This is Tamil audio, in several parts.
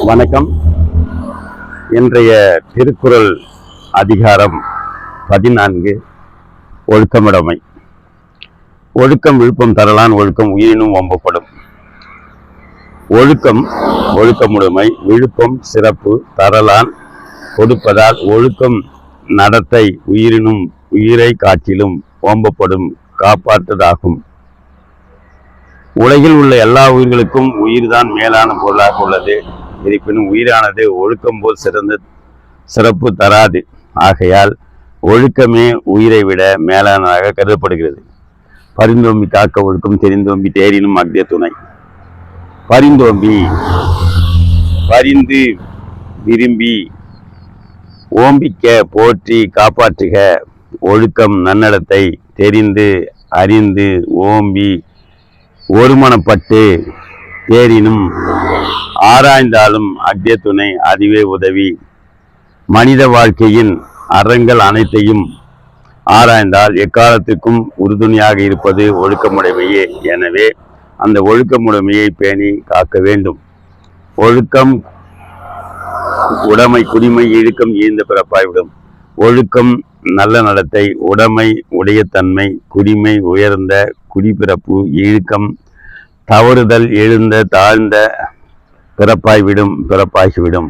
வணக்கம். இன்றைய திருக்குறள் அதிகாரம் 14 ஒழுக்கமுடைமை. ஒழுக்கம் விழுப்பம் தரலான், ஒழுக்கம் உயிரினும் ஓம்பப்படும். ஒழுக்கம் ஒழுக்கமுடைமை, விழுப்பம் சிறப்பு, தரலான் கொடுப்பதால் ஒழுக்கம் நடத்தை உயிரினும் உயிரை காட்டிலும் ஓம்பப்படும், காப்பாற்றுவதாகும். உலகில் உள்ள எல்லா உயிர்களுக்கும் உயிர்தான் மேலான பொருளாக உள்ளது. இருப்பினும் உயிரானது ஒழுக்கம் போல் சிறப்பு தராது. ஆகையால் ஒழுக்கமே உயிரை விட மேலானதாக கருதப்படுகிறது. பரிந்தோம்பி காக்க ஒழுக்கம், தெரிந்தோம்பி தேரினும் அக்தே துணை. பரிந்தோம்பி பரிந்து விரும்பி ஓம்பிக்க போற்றி காப்பாற்றுக. ஒழுக்கம் நன்னடத்தை, தெரிந்து அறிந்து ஓம்பி ஒருமனப்பட்டு தேரினும் ஆராய்ந்தாலும் அக்தே துணை, அதுவே உதவி. மனித வாழ்க்கையின் அறங்கள் அனைத்தையும் ஆராய்ந்தால் எக்காலத்துக்கும் உறுதுணையாக இருப்பது ஒழுக்கமுடைமையே. எனவே அந்த ஒழுக்கமுடைமையை பேணி காக்க வேண்டும். ஒழுக்கம் உடைமை குடிமை, இழுக்கம் ஈந்த பிறப்பாய்விடும். ஒழுக்கம் நல்ல நடத்தை, உடைமை உடைய தன்மை, குடிமை உயர்ந்த குடிப்பிறப்பு, இழுக்கம் தவறுதல் எழுந்த தாழ்ந்த பிறப்பாகிவிடும்.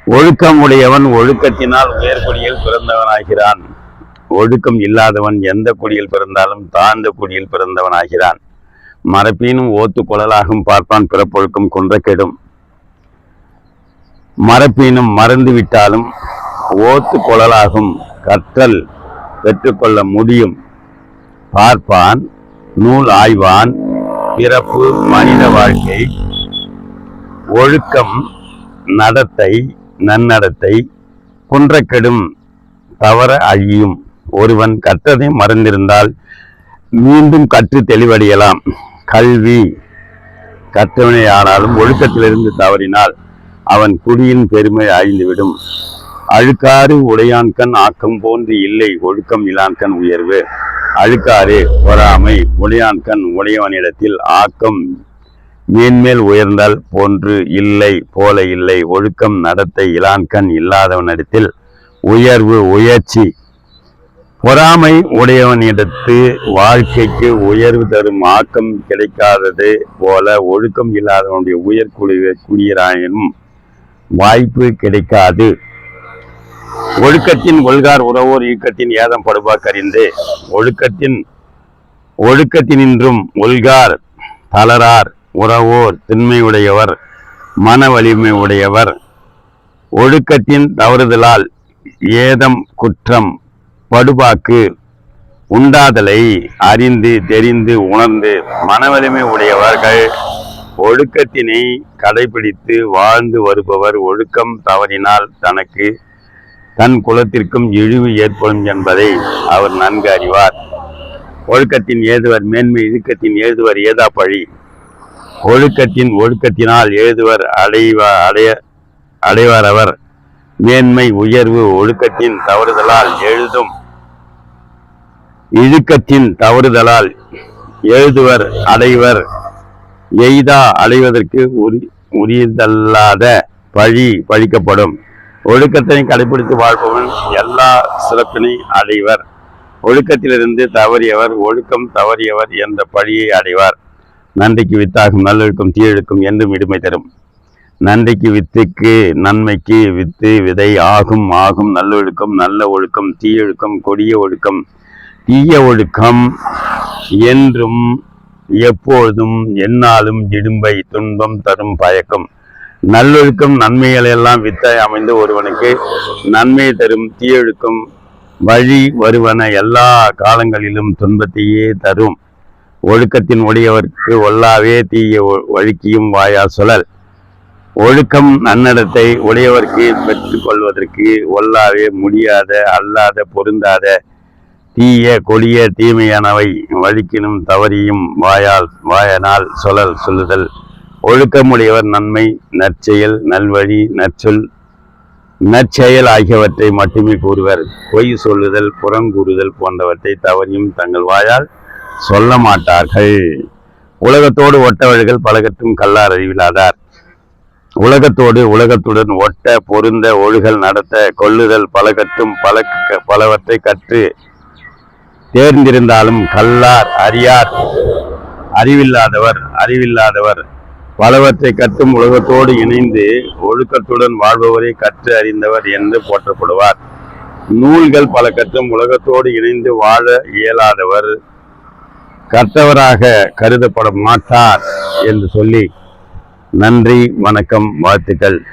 ஒழுக்கம் உடையவன் ஒழுக்கத்தினால் உயர்குடியில் பிறந்தவனாகிறான். ஒழுக்கம் இல்லாதவன் எந்த குடியில் பிறந்தாலும் தாழ்ந்த குடியில் பிறந்தவனாகிறான். மரப்பினும் ஓத்து குழலாகும் பார்ப்பான், பிறப்பொழுக்கம் குன்ற கெடும். மரப்பினும் மறந்து விட்டாலும் ஓத்து குழலாகும், கற்றல் பெற்றுக்கொள்ள முடியும். பார்ப்பான், நூல் ஆய்வான், பிறப்பு மனித வாழ்க்கை. ஒழுக்கம் நடத்தை நன்னடத்தை குன்றக்கெடும், தவற அழியும். ஒருவன் கற்றதை மறந்திருந்தால் மீண்டும் கற்று தெளிவடையலாம். கல்வி கற்றவனே ஆனாலும் ஒழுக்கத்திலிருந்து தவறினால் அவன் குடியின் பெருமை அழிந்துவிடும். அழுக்காறு உடையான்கண் ஆக்கம் போன்று இல்லை, ஒழுக்கம் இலான்கண் உயர்வு. அழுக்காறு பொறாமை உடையான்கண் உடையவனிடத்தில் ஆக்கம் மேன்மேல் உயர்ந்தால் போன்று இல்லை, போல இல்லை. ஒழுக்கம் நடத்தை இலான்கண் இல்லாதவனிடத்தில் உயர்வு உயர்ச்சி. பொறாமை உடையவனிடத்து வாழ்க்கைக்கு உயர்வு தரும் ஆக்கம் கிடைக்காதது போல ஒழுக்கம் இல்லாதவனுடைய உயர் குடியராயினும் வாய்ப்பு கிடைக்காது. ஒழுக்கத்தின் ஒல்கார் உறவோர் ஈக்கத்தின் ஏதம் படுபாக்கறிந்து. ஒழுக்கத்தினின்றும் ஒல்கார் தளரார் உறவோர் திண்மையுடையவர், மன வலிமை உடையவர். ஒழுக்கத்தின் தவறுதலால் ஏதம் குற்றம் படுபாக்கு உண்டாதலை அறிந்து தெரிந்து உணர்ந்து மனவலிமை உடையவர்கள் ஒழுக்கத்தினை கடைபிடித்து வாழ்ந்து வருபவர். ஒழுக்கம் தவறினால் தனக்கு தன் குலத்திற்கும் இழிவு ஏற்படும் என்பதை அவர் நன்கு அறிவார். ஒழுக்கத்தின் ஏதுவர் மேன்மை, இழுக்கத்தின் ஏதுவர் ஏதா பழி. ஒழுக்கத்தினால் ஏதுவர் அடைவார் அவர். மேன்மை உயர்வு ஒழுக்கத்தின் தவறுதலால் எழுதும். இழுக்கத்தின் தவறுதலால் எழுதுவர் அடைவர். எய்தா அடைவதற்கு உரியதல்லாத பழி பழிக்கப்படும். ஒழுக்கத்தினை கடைபிடித்து வாழ்பவன் எல்லா சிறப்பினை அடைவர். ஒழுக்கத்திலிருந்து தவறியவர் ஒழுக்கம் தவறியவர் என்ற பழியை அடைவார். நன்றிக்கு வித்தாகும் நல்லொழுக்கம் தீயொழுக்கம் என்றும் இடுமை தரும். நன்றிக்கு வித்துக்கு நன்மைக்கு வித்து விதை ஆகும். நல்லொழுக்கம் நல்ல ஒழுக்கம், தீயொழுக்கம் கொடிய ஒழுக்கம். தீய ஒழுக்கம் என்றும் எப்பொழுதும் எந்நாளும் இடும்பை துன்பம் தரும் பயக்கம். நல்லொழுக்கம் நன்மைகளெல்லாம் வித்தாய் அமைந்து ஒருவனுக்கு நன்மை தரும். தீயொழுக்கம் வழி வருவன எல்லா காலங்களிலும் துன்பத்தையே தரும். ஒழுக்கத்தின் உடையவர்க்கு ஒல்லாவே தீய வழுக்கியும் வாயால் சொல்லல். ஒழுக்கம் நன்னடத்தை உடையவர்க்கு பெற்றுக்கொள்வதற்கு ஒல்லாவே முடியாத அல்லாத பொருந்தாத தீய கொடிய தீமையானவை வழுக்கினும் தவறியும் வாயனால் சொல்லுதல். ஒழுக்கமுடையவர் நன்மை நற்செயல் நல்வழி நற்செயல் ஆகியவற்றை மட்டுமே கூறுவர். பொய் சொல்லுதல் புறங்கூறுதல் போன்றவற்றை தவறியும் தங்கள் வாயால் சொல்ல மாட்டார்கள். உலகத்தோடு ஒட்டவர்கள் பலகற்றும் கல்லார் அறிவிலாதார். உலகத்துடன் ஒட்ட பொருந்த ஒழுகல் நடத்த கொள்ளுதல் பலவற்றை கற்று தேர்ந்திருந்தாலும் கல்லார் அறிவில்லாதவர் பலவற்றை கற்றும் உலகத்தோடு இணைந்து ஒழுக்கத்துடன் வாழ்பவரை கற்று அறிந்தவர் என்று போற்றப்படுவார். நூல்கள் பல கற்றும் உலகத்தோடு இணைந்து வாழ இயலாதவர் கற்றவராக கருதப்பட மாட்டார் என்று சொல்லி நன்றி, வணக்கம், வாழ்த்துக்கள்.